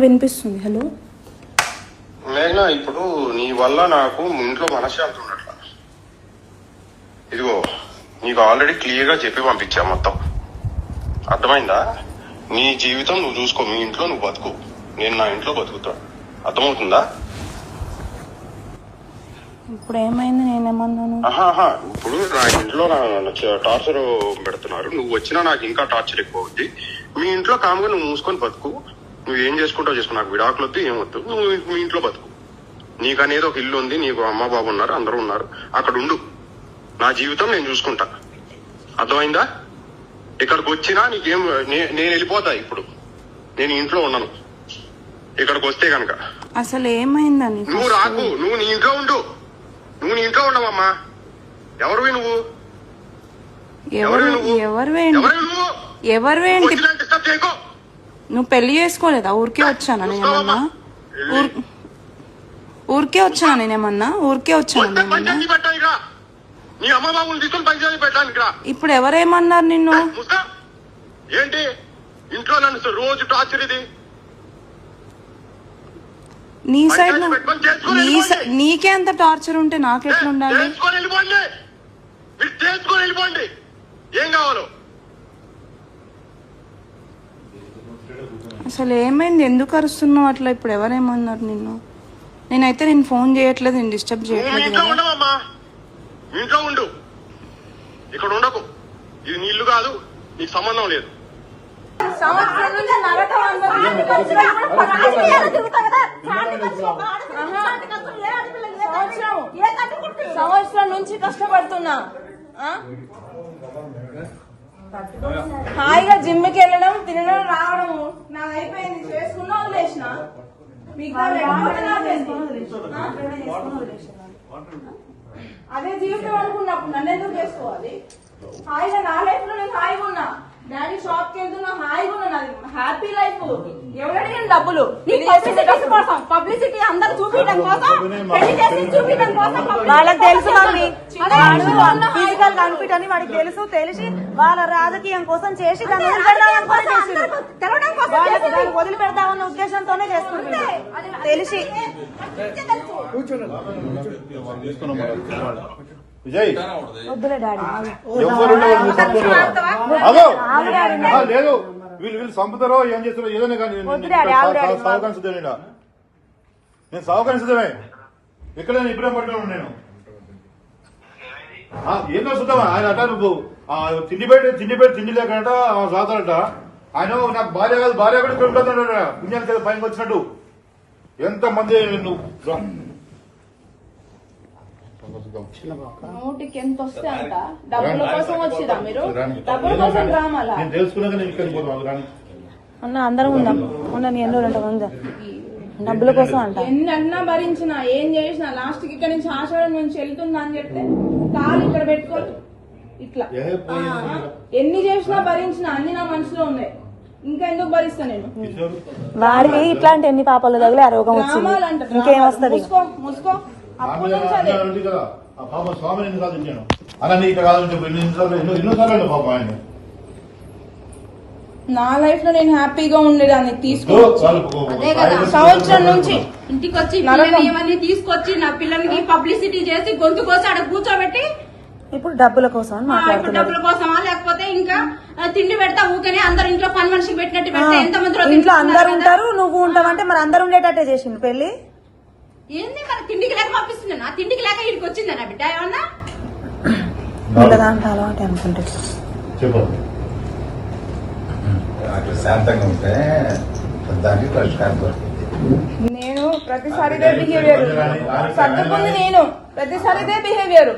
వినిపిస్తుంది. హలో మేఘనా, ఇప్పుడు నీ వల్ల నాకు ఇంట్లో మనశ్శాంతి ఉన్నట్ల. ఇదిగో నీకు ఆల్రెడీ క్లియర్ గా చెప్పి పంపించా మొత్తం, అర్థమైందా? నీ జీవితం నువ్వు చూసుకో, మీ ఇంట్లో నువ్వు బతుకు, నేను నా ఇంట్లో బతుకుతా, అర్థమవుతుందా? ఇప్పుడు ఏమైంది? నేనేమన్నాను? ఇప్పుడు నా ఇంట్లో టార్చర్ పెడుతున్నారు, నువ్వు వచ్చినా నాకు ఇంకా టార్చర్ ఎక్కువ అవుద్ది. మీ ఇంట్లో కాముగా నువ్వు మూసుకొని బతుకు, నువ్వు ఏం చేసుకుంటావు చేసుకో, నాకు విడాకులు వద్దు ఏమొద్దు, నువ్వు మీ ఇంట్లో బతుకు. నీకు అనేది ఒక ఇల్లు ఉంది, నీకు అమ్మ బాబు ఉన్నారు, అందరూ ఉన్నారు, అక్కడ ఉండు, నా జీవితం నేను చూసుకుంటా, అర్థమైందా? ఇక్కడికి వచ్చినా నీకేం, నేను వెళ్ళిపోతా. ఇప్పుడు నేను ఇంట్లో ఉన్నాను, ఇక్కడికి వస్తే కనుక అసలు ఏమైందని నువ్వు రాకు, నువ్వు నీ ఇంట్లో ఉండు, నువ్వు నీ ఇంట్లో ఉండవమ్మా. ఎవరివి నువ్వు? ఎవరు? నువ్వు పెళ్లి చేసుకోలేదా? ఊరికే వచ్చానా నేనేమన్నా? ఊరికే వచ్చానా నేనేమన్నా? ఊరికే వచ్చాను నేనేమన్నా? ఇప్పుడు ఎవరేమన్నారు నిన్ను? ఏంటి ఇంట్లో నన్ను రోజు టార్చర్? ఇది నీ సైడ్ నీకే అంత టార్చర్ ఉంటే నాకెట్లుండాలి? వెళ్ళిపోండి, ఏం కావాలో. అసలు ఏమైంది? ఎందుకు అరుస్తున్నావు అట్లా? ఇప్పుడు ఎవరేమన్నారు నిన్ను? నేనైతే నేను ఫోన్ చేయట్లేదు, నేను డిస్టర్బ్ చేయట్లేదు. ఇంట్లో ఉండు, ఇక్కడ ఉండకు, ఇది నీ ఇల్లు కాదు, నీకు సంబంధం లేదు. సంవత్సరం నుంచి కష్టపడుతున్నా, హాయిగా జిమ్కి వెళ్ళడం, తినడం, రావడం నాకు అయిపోయింది. చేసుకున్నా వదిలేసిన, అదే జీవితం అనుకున్నప్పుడు నన్ను ఎందుకు చేసుకోవాలి? హాయిగా నా లైఫ్ లో నేను హాయిగా ఉన్నా, డాడీ షాప్ కి వెళ్తున్నా, హాయిగా ఉన్నా, నాది హ్యాపీ లైఫ్. ఎవరడిగిన డబ్బులు? పబ్లిసిటీ అందరు చూపించడం కోసం, పెళ్లి చేసి చూపించడం కోసం. వాళ్ళకి తెలుసు మమ్మీ, ఫిజికల్ కన్ఫిట్ అని వాడికి తెలుసు. తెలిసి వాళ్ళ రాజకీయం కోసం చేసి దాన్ని వదిలిపెడదామన్న ఉద్దేశంతోనే చేసుకుంటున్నారు. తెలిసి వద్దులే డాడీ, లేదు వీళ్ళు చంపుతారో ఏం చేస్తారో ఏదైనా కానీ నేను సహకరించడమే. ఇక్కడ ఇప్పుడే పట్టుకున్నాను నేను. ఏందో చూద్దామా ఆయన అట, నువ్వు తిండి లేకంట సాగుతారట ఆయన. నాకు భార్య కాదు, భార్య కూడా ఇక్కడ ఉంటుందంట, పుణ్యానికి కదా పైకి వచ్చినట్టు. ఎంతమంది నువ్వు నోటికి ఎంత వస్తే అంట డబ్బుల కోసం వచ్చిరా మీరు? డబ్బుల కోసం రామాలా? నేను తెలుసుకున్నాక నేను ఇక్కడికి పోతాను రాని అన్న, అందరం ఉందాం. ఉన్న ఎన్నో ఉందా డబ్బుల కోసం అంట. ఎన్ని అన్నా భరించిన, ఏం చేసినా లాస్ట్ కి ఇక్కడ నుంచి ఆషాఢం నుంచి వెళ్తుందా అని చెప్తే కాలు ఇక్కడ పెట్టుకోరు ఇట్లా. ఎన్ని చేసినా భరించిన, అన్ని నా మనసులో ఉన్నాయి, ఇంకా ఎందుకు భరిస్తా నేను? వాడికి ఇట్లాంటి ఎన్ని పాపాలు తగిలే ఆ రోగం వచ్చింది, ఇంకేం వస్తుంది? ముసుకో స్వామిని ఎన్ని సాధించాను అలా నీకు కాదని చెప్పి ఎన్నోసార్లు పాపం ఆయన. నా లైఫ్ లో నేను హ్యాపీగా ఉండేదాన్ని సంవత్సరం నుంచి ఇంటికి వచ్చి ఇవన్నీ తీసుకొచ్చి నా పిల్లలకి పబ్లిసిటీ చేసి గొంతు కోసి అక్కడ కూర్చోబెట్టి ఇప్పుడు డబ్బుల కోసం డబ్బుల కోసమా, లేకపోతే ఇంకా తిండి పెడతా ఊకనే అందరు ఇంట్లో పని మనిషికి పెట్టినట్టు పెడితే ఎంతమంది ఇంట్లో అందరు ఉంటారు, నువ్వు ఉంటావంటే మరి అందరు ఉండేటట్టే చేసింది పెళ్లి. ఏంది మరి తిండికి లేక పంపిస్తుంది? నా తిండికి లేక ఇక్కడికి వచ్చిందా నా బిడ్డ? ఏమన్నా అలవాటు అనుకుంటే అట్లా శాంతంగా ఉంటే దానికి పరిష్కారం దొరుకుతుంది. నేను ప్రతిసారి ఇదే బిహేవియర్ సర్దుకుంది, నేను ప్రతిసారి ఇదే బిహేవియర్.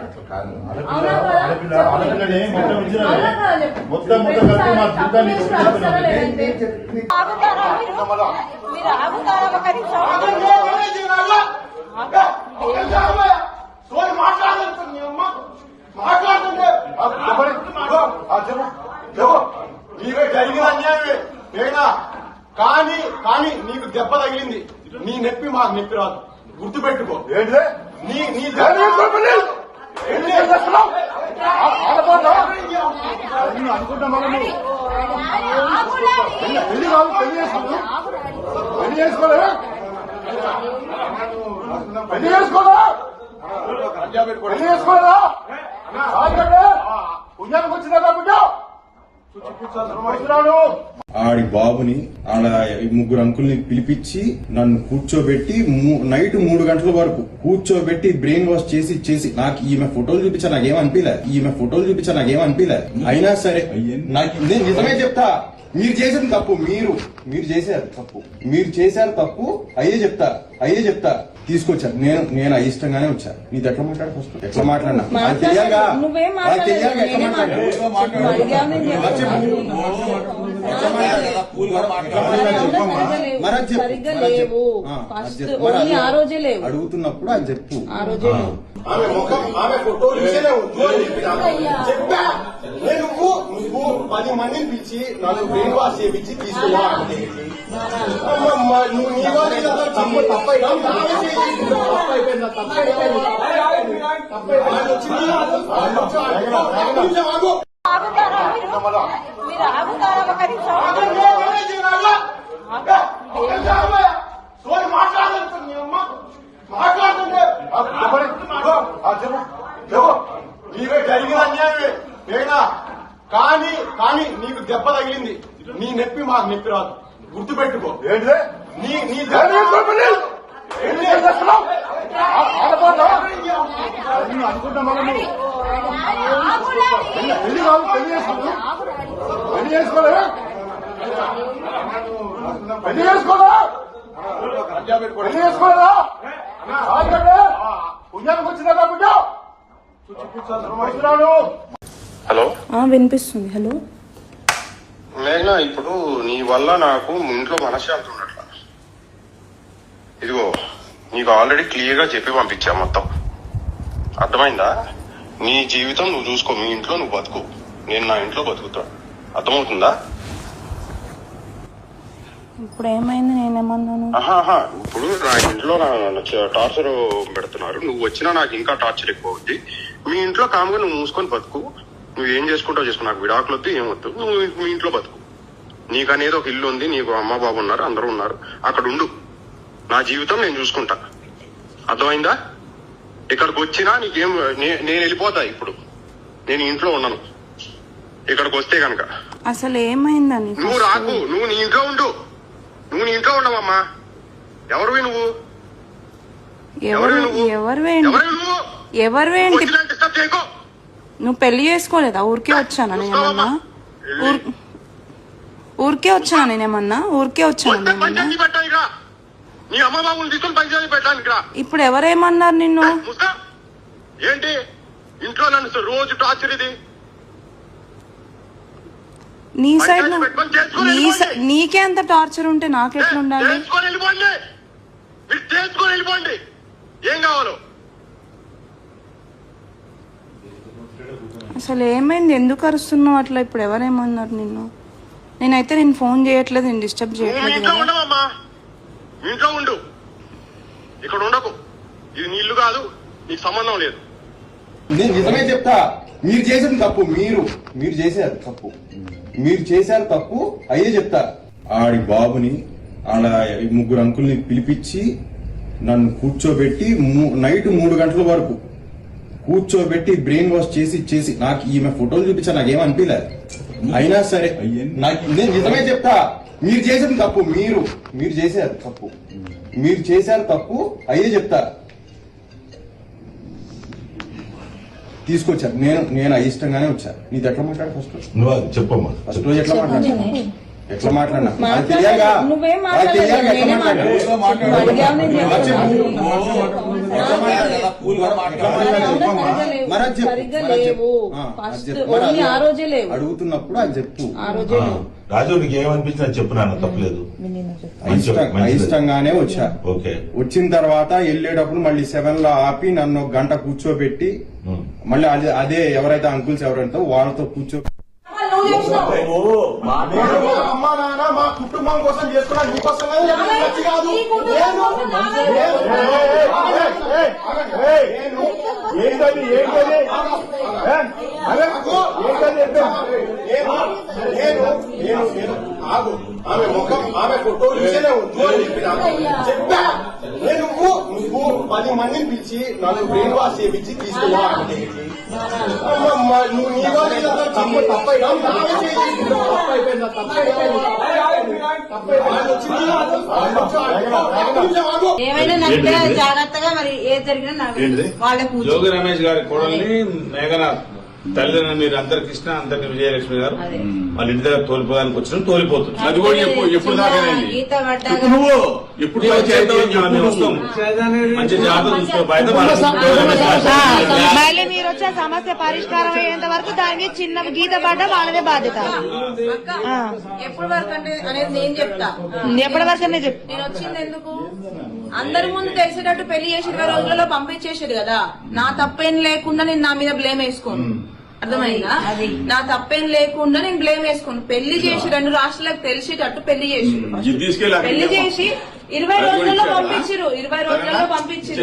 నీవే జరిగిన అన్యాయమే కానీ కానీ నీకు దెబ్బ తగిలింది, నీ నొప్పి మాకు నొప్పి రాదు, గుర్తుపెట్టుకో. నీ అనుకుంటా చేసుకోలేదా? పెళ్లి చేసుకోలేదా? పెళ్లి చేసుకోలేదా? పుణ్యానికి వచ్చిందా బిడ్డ? వస్తున్నాను. ఆడి బాబుని ఆడ ముగ్గురు అంకుల్ని పిలిపించి నన్ను కూర్చోబెట్టి నైట్ 3 గంటల వరకు కూర్చోబెట్టి బ్రెయిన్ వాష్ చేసి నాకు ఈమె ఫోటోలు చూపించా నాకేం అనిపించలే అయినా సరే నాకు నేను నిజమే చెప్తా, మీరు చేసిన తప్పు, మీరు చేశారు తప్పు అయ్యే చెప్తా తీసుకొచ్చారు. నేను అయిష్టంగానే వచ్చా. నీది ఎట్లా మాట్లాడు ఫస్ట్? ఎట్లా మాట్లాడినా నాకు తెలియాలిగా, నువ్వేం నాకు తెలియాలిగా ఎట్లా మాట్లాడాను. మరి అది చెప్పు. ఆ రోజే లేవు. అడుగుతున్నప్పుడు అది చెప్పు. ఆ రోజే లేవు. ఆమె ముఖం ఆమె ఫోటో చూసేనే చెప్పా. నువ్వు 10 మందిని పిలిచి నన్ను బ్రెయిన్ వాష్ చేయించి తీసుకున్నా అంటే నువ్వు నీ వాళ్ళు మీరు ఆగుతారా ఒక నిమిషం? నీవే జరిగిన అన్యాయమే వేడా. కానీ నీకు దెబ్బ తగిలింది. నీ నొప్పి మాకు నొప్పి రాదు, గుర్తు పెట్టుకో. ఏంటిదే? నీ అనుకుంటా మళ్ళీ పెళ్లి కాదు, పెళ్లి చేసుకోలేదా? పెళ్లి చేసుకోలేదా? పుణ్యానికి వచ్చిందా బిడ్డ? వస్తున్నాను. హలో వినిపిస్తుంది. హలో మేఘనా, ఇప్పుడు నీ వల్ల నాకు ఇంట్లో మనశ్శాంతి ఉండట్లా. ఇదిగో నీకు ఆల్రెడీ క్లియర్ గా చెప్పి పంపించా మొత్తం, అర్థమైందా? నీ జీవితం నువ్వు చూసుకో, మీ ఇంట్లో నువ్వు బతుకు, నేను నా ఇంట్లో బతుకుతా, అర్థమవుతుందా? ఇప్పుడు ఏమైంది? నేనేమన్నాను? ఇప్పుడు నా ఇంట్లో టార్చర్ పెడుతున్నారు. నువ్వు వచ్చినా నాకు ఇంకా టార్చర్ ఎక్కువ అవుద్ది. మీ ఇంట్లో కామ్గా నువ్వు మూసుకొని బతుకు, నువ్వు ఏం చేసుకుంటావు చేసుకో, నాకు విడాకులొద్దు ఏమొద్దు, నువ్వు మీ ఇంట్లో బతుకు. నీకు అనేది ఒక ఇల్లు ఉంది, నీకు అమ్మ బాబు ఉన్నారు, అందరూ ఉన్నారు, అక్కడ ఉండు. నా జీవితం నేను చూసుకుంటా, అర్థమైందా? ఇక్కడికి వచ్చినా నీకేం నేను వెళ్ళిపోతా. ఇప్పుడు నేను ఇంట్లో ఉన్నాను, ఇక్కడికి వస్తే కనుక అసలు ఏమైందని నువ్వు రాకు, నువ్వు నీ ఇంట్లో ఉండు, నువ్వు నీ ఇంట్లో ఉండవమ్మా. ఎవరివి నువ్వు? ఎవరు డిస్టర్బ్ చేయకు. నువ్వు పెళ్లి చేసుకోలేదా? ఊరికే వచ్చానా నేనేమన్నా? ఊరికే వచ్చానా నేనేమన్నా? పంచాయతీ పెట్టాలి ఇక్కడ, నీ అమ్మ బాబుని తీసుకొని పంచాయతీ పెట్టాలి ఇక్కడ. ఇప్పుడు ఎవరేమన్నారు నిన్ను? ఏంటి ఇంట్లో నన్ను రోజు టార్చర్? ఇది నీ సైడ్ నీకే అంత టార్చర్ ఉంటే నాకెట్లా ఉండాలి? చేసుకొని వెళ్ళిపోండి, మీరు చేసుకొని వెళ్ళిపోండి, ఏం కావాలో. అసలు ఏమైంది? ఎందుకు అరుస్తున్నావు అట్లా? ఇప్పుడు ఎవరేమన్నారు నిన్ను? నేనైతే నేను ఫోన్ చేయట్లేదు, నేను డిస్టర్బ్ చేయట్లేదు. ఇంట్లో ఉండవమ్మా, ఇంట్లో ఉండు, ఇక్కడ ఉండకు. ఇది నీ ఇల్లు కాదు, నీకు సంబంధం లేదు. నేను నిజమే చెప్తా, మీరు చేసిన తప్పు, మీరు చేశారు తప్పు అయ్యే చెప్తా. ఆడి బాబుని ఆడ ముగ్గురు అంకుల్ని పిలిపించి నన్ను కూర్చోబెట్టి నైట్ 3 గంటల వరకు కూర్చోబెట్టి బ్రెయిన్ వాష్ చేసి నాకు ఈమె ఫోటోలు చూపించా నాకేం అనిపించలే అయినా సరే నేను నిజమే చెప్తా, మీరు చేసిన తప్పు, మీరు చేశారు తప్పు అయ్యే చెప్తా తీసుకొచ్చారు. నేను అయిష్టంగానే వచ్చా. నీది ఎట్లా మాట్లాడు ఫస్ట్? నువ్వు చెప్పమ్మా. ఫస్ట్ రోజు ఎట్లా మాట్లాడినా నాకు తెలియాలిగా, ఎట్లా అడుగుతున్నప్పుడు అది చెప్పు. రాజు నీకు ఏమనిపించినా చెప్పు, నాన్న తప్పలేదు. అయిష్టంగానే వచ్చా. ఓకే. వచ్చిన తర్వాత వెళ్ళేటప్పుడు మళ్ళీ 7 లో ఆపి నన్ను 1 గంట కూర్చోబెట్టి మళ్ళీ అదే ఎవరైతే అంకుల్స్ ఎవరైతే వాళ్ళతో అమ్మా నాన్న మా కుటుంబం కోసం చేసుకున్నా, నీకోసం కాదు. నేను ఆగు ఆమె ముఖం ఆమె ఫోటో చూసేనే వద్దు అని చెప్పా నేను నువ్వు 10 మందిని పిలిచి నన్ను బ్రెయిన్ వాష్ చేయించి తీసుకున్నా అంటే నువ్వు నీ వాళ్ళు తప్పైనా నావే చేసి తప్పైపోయిందా ఏమైనా నా దగ్గర జాగ్రత్తగా మరి ఏది జరిగినా నాకు వాళ్ళ కూర్చో జోగి రమేష్ గారి కోడల్ని మేఘనాథ్ తల్లిదండ్రులు మీరు అందరు కృష్ణ అందరికి విజయలక్ష్మి గారు వాళ్ళ ఇంటి దగ్గర తోలిపోదానికి వచ్చిన తోలిపోతుంది అది కూడా ఎప్పుడు దాకానండి గీత పడ్డాక నువ్వు ఎప్పుడు మేము వస్తాం మంచి జాగ్రత్త చూసుకో బయట మళ్ళీ మీరు వచ్చే సమస్య పరిష్కారం అయ్యేంత వరకు దానికి చిన్న గీత పడ్డ వాళ్ళదే బాధ్యత. ఎప్పటి వరకు అంటే అనేది నేను చెప్తా. ఎప్పటి వరకు అనేది చెప్పు. నేను వచ్చింది ఎందుకు అందరి ముందు తెలిసేటట్టు పెళ్లి చేసి 20 రోజులలో పంపించేసాడు కదా, నా తప్పేం లేకుండా నేను నా మీద బ్లేమ్ వేసుకోను. అర్థమైందా? నా తప్పేం లేకుండా నేను బ్లేమ్ వేసుకోను. పెళ్లి చేసి 2 రాష్ట్రాలకు తెలిసేటట్టు పెళ్లి చేసి పెళ్లి చేసి 20 రోజులలో పంపించారు. 20 రోజులలో పంపించారు.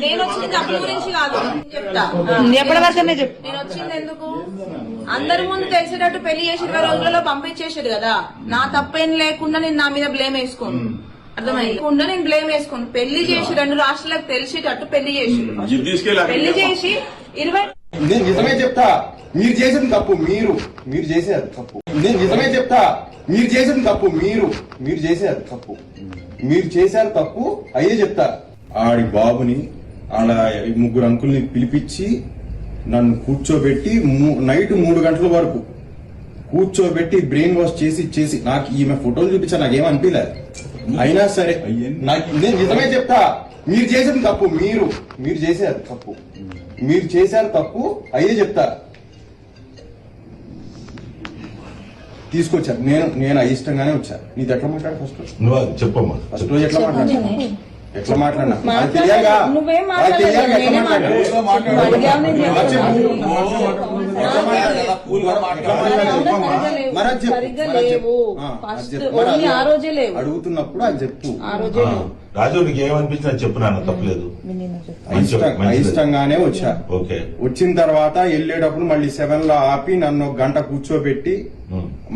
నేను వచ్చింది తప్పు గురించి కాదు చెప్తా. ఎప్పటి వరకు అనేది చెప్పు. నేను వచ్చింది ఎందుకు అందరి ముందు తెలిసేటట్టు పెళ్లి చేసి 20 రోజులలో పంపించేసాడు కదా, నా తప్పేం లేకుండా నేను నా మీద బ్లేమ్ వేసుకోను. అర్థమైందా? నేను బ్లేమ్ వేసుకోను. పెళ్లి చేసి 2 రాష్ట్రాలకు తెలిసేటట్టు పెళ్లి చేసి పెళ్లి చేసి 20 నేను నిజమే చెప్తా, మీరు చేసిన తప్పు మీరు చేసేది తప్పు. నేను నిజమే చెప్తా, మీరు చేసిన తప్పు మీరు చేసేది తప్పు. మీరు చేశారు తప్పు అయ్యే చెప్తా. ఆడి బాబుని ఆడ 3 అంకుల్ని పిలిపించి నన్ను కూర్చోబెట్టి నైట్ 3 గంటల వరకు కూర్చోబెట్టి బ్రెయిన్ వాష్ చేసి నాకు ఈమె ఫోటోలు చూపించా నాకేం అనిపించలేదు. అయినా సరే నేను నిజమే చెప్తా, మీరు చేసిన తప్పు మీరు చేసేది తప్పు. మీరు చేశారు తప్పు అయ్యే చెప్తా. తీసుకొచ్చారు నేను అయిష్టంగానే వచ్చా. నీది ఎట్లా మాట్లాడు ఫస్ట్ నువ్వు చెప్పమ్మా. ఫస్ట్ రోజు ఎట్లా మాట్లాడినా అది తెలియగా నువ్వేం అది తెలియగా ఎట్లా అడుగుతున్నప్పుడు అది చెప్పు. రాజు నీకు ఏమనిపించింది అది చెప్పు నాన్న, తప్పలేదు. అయిష్టంగానే వచ్చా. ఓకే. వచ్చిన తర్వాత వెళ్ళేటప్పుడు మళ్ళీ 7 లో ఆపి నన్ను 1 గంట కూర్చోబెట్టి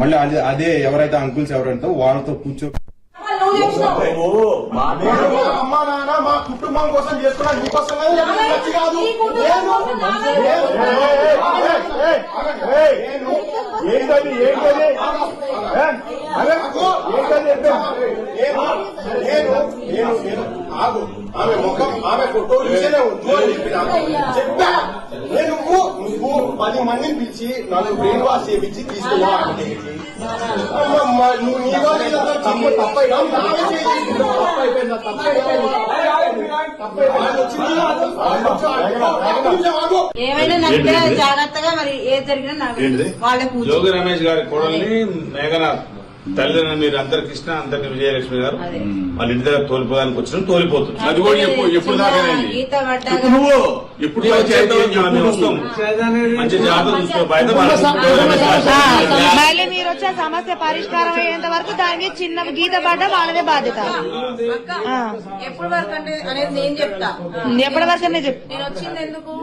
మళ్ళీ అదే ఎవరైతే అంకుల్స్ ఎవరైతే వాళ్ళతో అమ్మా నాన్న మా కుటుంబం కోసం చేసుకున్నా నీకోసం కాదు. ఆగు ఆమె ముఖం ఆమె ఫోటో చూసేనే వద్దు అని చెప్పా నేను నువ్వు 10 మందిని పిలిచి నన్ను బ్రెయిన్ వాష్ చేయించి తీసుకున్నా అంటే నువ్వు నీ వాళ్ళు తప్పైనా నావే చేసి తప్పైపోయిందా ఏమైనా నా దగ్గర జాగ్రత్తగా మరి ఏది జరిగినా నాకు వాళ్ళ కూర్చో జోగి రమేష్ గారి కోడల్ని మేఘనాథ్ తల్లిదండ్రులు మీరు అందరు కృష్ణ అందరికి విజయలక్ష్మి గారు వాళ్ళ ఇంటి దగ్గర తోలిపోదానికి వచ్చిన తోలిపోతుంది అది కూడా ఎప్పుడు దాకానండి గీత పడ్డాక నువ్వు ఎప్పుడు మేము వస్తాం మంచి జాగ్రత్త చూసుకో బయట మళ్ళీ మీరు వచ్చే సమస్య పరిష్కారం అయ్యేంత వరకు దానికి చిన్న గీత పడ్డ వాళ్ళదే బాధ్యత. ఎప్పటి వరకు అంటే అనేది నేను చెప్తా. ఎప్పటి వరకు అనేది చెప్పు. నేను వచ్చింది ఎందుకు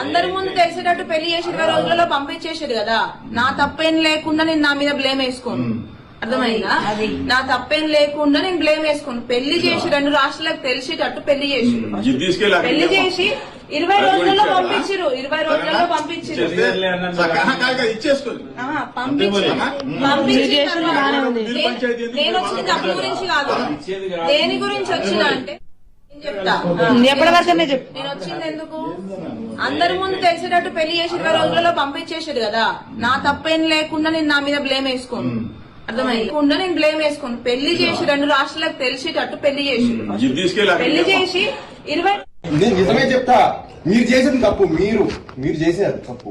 అందరి ముందు తెలిసేటట్టు పెళ్లి చేసి 20 రోజులలో పంపించేసాడు కదా, నా తప్పేం లేకుండా నేను నా మీద బ్లేమ్ వేసుకోను. అర్థమైందా? నా తప్పేం లేకుండా నేను బ్లేమ్ వేసుకోను. పెళ్లి చేసి 2 రాష్ట్రాలకు తెలిసేటట్టు పెళ్లి చేసి పెళ్లి చేసి 20 రోజులలో పంపించారు. 20 రోజులలో పంపించారు. నేను వచ్చింది తప్పు గురించి కాదు, దేని గురించి వచ్చినా అంటే చెప్తా. ఎప్పటి వరకు అనేది చెప్పు. నేను వచ్చింది ఎందుకు అందరి ముందు తెలిసేటట్టు పెళ్లి చేసి 20 రోజులలో పంపించేసాడు కదా, నా తప్పేం లేకుండా నేను నా మీద బ్లేమ్ వేసుకోను. అర్థమైందా? నేను బ్లేమ్ వేసుకోను. పెళ్లి చేసి 2 రాష్ట్రాలకు తెలిసేటట్టు పెళ్లి చేసి పెళ్లి చేసి 20 నేను నిజమే చెప్తా, మీరు చేసిన తప్పు మీరు చేసేది తప్పు.